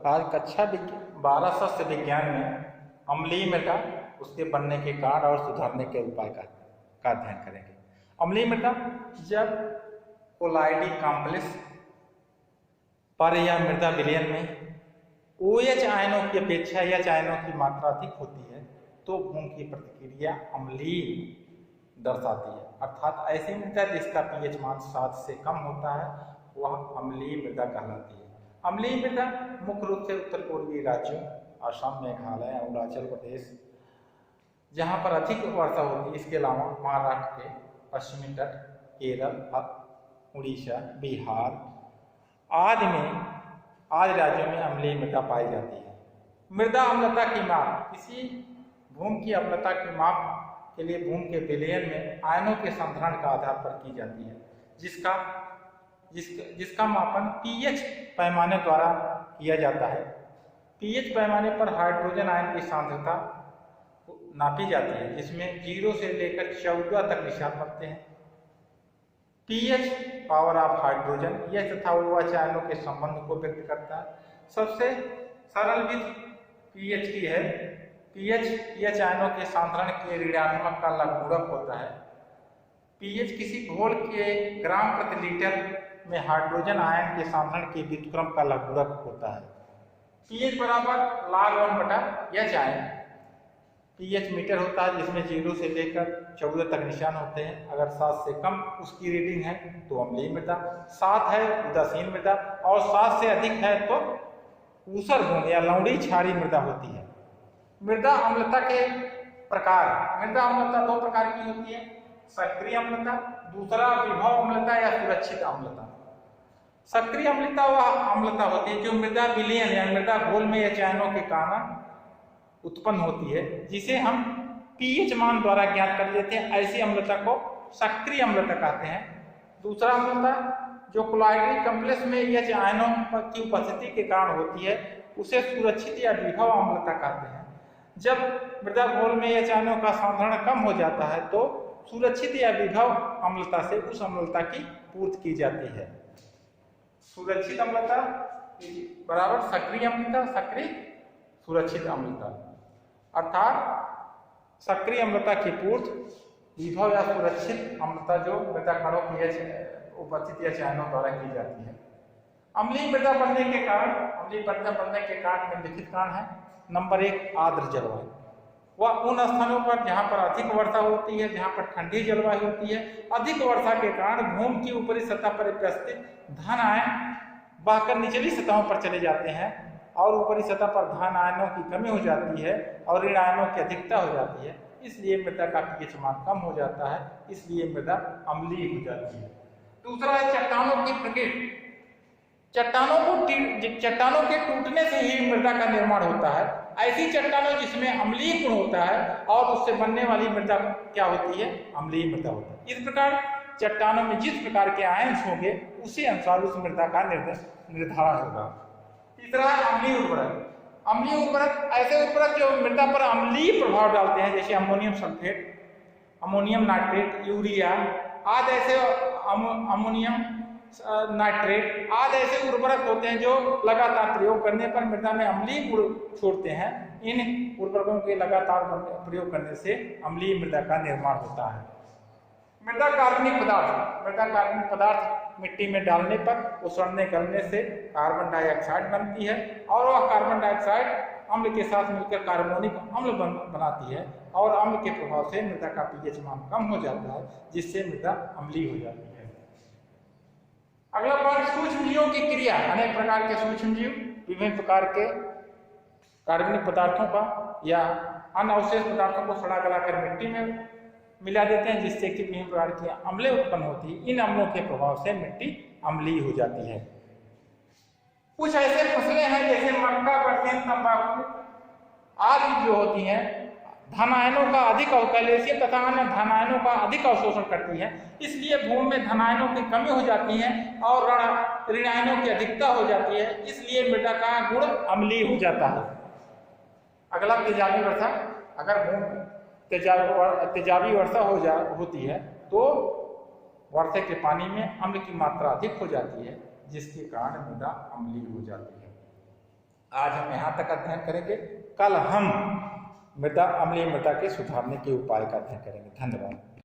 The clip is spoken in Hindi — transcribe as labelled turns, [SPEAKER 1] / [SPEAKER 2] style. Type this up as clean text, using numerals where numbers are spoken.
[SPEAKER 1] आज कक्षा 12 सस्य विज्ञान में अम्लीय मृदा, उसके बनने के कारण और सुधारने के उपाय का अध्ययन करेंगे। अम्लीय मृदा जब कोलाइडी कॉम्प्लेक्स पर या मृदा विलयन में OH आयनों की अपेक्षा H आयनों की मात्रा अधिक होती है तो भूमि की प्रतिक्रिया अम्लीय दर्शाती है। अर्थात ऐसी मृदा जिसका pH मान 7 से कम होता है वह अम्लीय मृदा कहलाती है। अम्लीय मृदा मुख्य रूप से उत्तर पूर्वी राज्यों असम, मेघालय, अरुणाचल प्रदेश जहाँ पर अधिक वर्षा होती है, इसके अलावा महाराष्ट्र के पश्चिमी तट, केरल, उड़ीसा, बिहार आदि राज्यों में अम्लीय मृदा पाई जाती है। मृदा अम्लता की माप किसी भूमि की अम्लता की माप के लिए भूमि के विलयन में आयनों के संतरण का आधार पर की जाती है, जिसका मापन pH पैमाने द्वारा किया जाता है। pH पैमाने पर हाइड्रोजन आयन की सांद्रता नापी जाती है, जिसमें 0 से लेकर 14 तक निशान बनते हैं। pH पावर ऑफ हाइड्रोजन यह तथा OH आयनों के संबंध को व्यक्त करता है। सबसे सरल विधि pH की है। pH H आयनों के सांद्रण के ऋणात्मक का लघुगणक होता है। pH किसी घोल के ग्राम प्रति लीटर में हाइड्रोजन आयन के सांद्रण के व्युत्क्रम का लघुगणक होता है। pH बराबर log 1/H ion. pH metre होता है, जिसमें 0 से लेकर 14 तक निशान होते हैं। अगर 7 से कम उसकी रीडिंग है तो अम्लीय मृदा, 7 है उदासीन मृदा और 7 से अधिक है तो ऊसर भूमि या लवणी क्षारीय मृदा होती है। मृदा अम्लता के प्रकार। मृदा अम्लता 2 प्रकार की होती है, सक्रिय अम्लता, दूसरा विभव अम्लता या सुरक्षित अम्लता। सक्रिय अम्लता वह अम्लता होती है जो मृदा विलयन या मृदा घोल में H आयनों के कारण उत्पन्न होती है, जिसे हम pH मान द्वारा ज्ञात कर लेते हैं। ऐसी अम्लता को सक्रिय अम्लता कहते हैं। दूसरा अम्लता जो कोलाइडी कॉम्प्लेक्स में H आयनों की उपस्थिति के कारण होती है उसे सुरक्षित या विभव अम्लता कहते हैं। जब मृदा घोल में H आयनों का सांद्रण कम हो जाता है तो सुरक्षित या विभव अम्लता से उस अम्लता की पूर्ति की जाती है। सुरक्षित अम्लता बराबर सक्रिय अम्लता, सक्रिय सुरक्षित अम्लता। अर्थात सक्रिय अम्लता की पूर्ति विभव या सुरक्षित अम्लता जो मृदा कणों की उपस्थिति H आयनों द्वारा की जाती है। अम्लीय मृदा बनने के कारण, अम्लीय मृदा बनने के कारण निम्नलिखित कारण है। नंबर 1 आर्द्र जलवायु। वह उन स्थानों पर जहाँ पर अधिक वर्षा होती है, जहाँ पर ठंडी जलवायु होती है, अधिक वर्षा के कारण भूमि की ऊपरी सतह पर उपस्थित धन आयन बहकर निचली सतहों पर चले जाते हैं और ऊपरी सतह पर धन आयनों की कमी हो जाती है और ऋण आयनों की अधिकता हो जाती है। इसलिए मृदा का pH मान कम हो जाता है, इसलिए मृदा अम्लीय हो जाती है। दूसरा है चट्टानों की प्रकृति। चट्टानों के टूटने से ही मृदा का निर्माण होता है। ऐसी चट्टानों जिसमें अम्लीय गुण होता है और उससे बनने वाली मृदा क्या होती है? अम्लीय मृदा होता है। इस प्रकार चट्टानों में जिस प्रकार के आयन्स होंगे उसी अनुसार उस मृदा का निर्धारण होगा। तीसरा है अम्लीय उर्वरक। अम्लीय उर्वरक ऐसे उर्वरक जो मृदा पर अम्लीय प्रभाव डालते हैं, जैसे ammonium sulphate, ammonium nitrate, urea आदि ऐसे अमोनियम नाइट्रेट आदि ऐसे उर्वरक होते हैं जो लगातार प्रयोग करने पर मृदा में अम्लीय गुण छोड़ते हैं। इन उर्वरकों के लगातार प्रयोग करने से अम्लीय मृदा का निर्माण होता है। मृदा कार्बनिक पदार्थ। मृदा कार्बनिक पदार्थ मिट्टी में डालने पर उसड़ने गलने से कार्बन डाइऑक्साइड बनती है और वह कार्बन डाइऑक्साइड अम्ल के साथ मिलकर कार्बोनिक अम्ल बनाती है और अम्ल के प्रभाव से मृदा का pH मान कम हो जाता है, जिससे मृदा अम्लीय हो जाती है। अगला पॉइंट सूक्ष्म जीवों की क्रिया। अनेक प्रकार के सूक्ष्म जीव विभिन्न प्रकार के कार्बनिक पदार्थों का या अन्य अवशेष पदार्थों को सड़ा गलाकर मिट्टी में मिला देते हैं, जिससे कि विभिन्न प्रकार की अम्लें उत्पन्न होती है। इन अम्लों के प्रभाव से मिट्टी अम्लीय हो जाती है। कुछ ऐसे फसलें हैं जैसे मक्का, बरसीन, तंबाकू आदि जो होती हैं धन आयनों का अधिक कैल्शियम तथा अन्य धन आयनों का अधिक अवशोषण करती है, इसलिए भूमि में धन आयनों की कमी हो जाती है और ऋण आयनों की अधिकता हो जाती है, इसलिए मृदा का गुण अम्लीय हो जाता है। अगला तेजाबी वर्षा। अगर भूमि तेजाबी वर्षा होती है तो वर्षा के पानी में अम्ल की मात्रा अधिक हो जाती है, जिसके कारण मृदा अम्लीय हो जाती है। आज हम यहाँ तक अध्ययन करेंगे। कल हम अम्लीय मृदा के सुधारने के उपाय का अध्ययन करेंगे। धन्यवाद।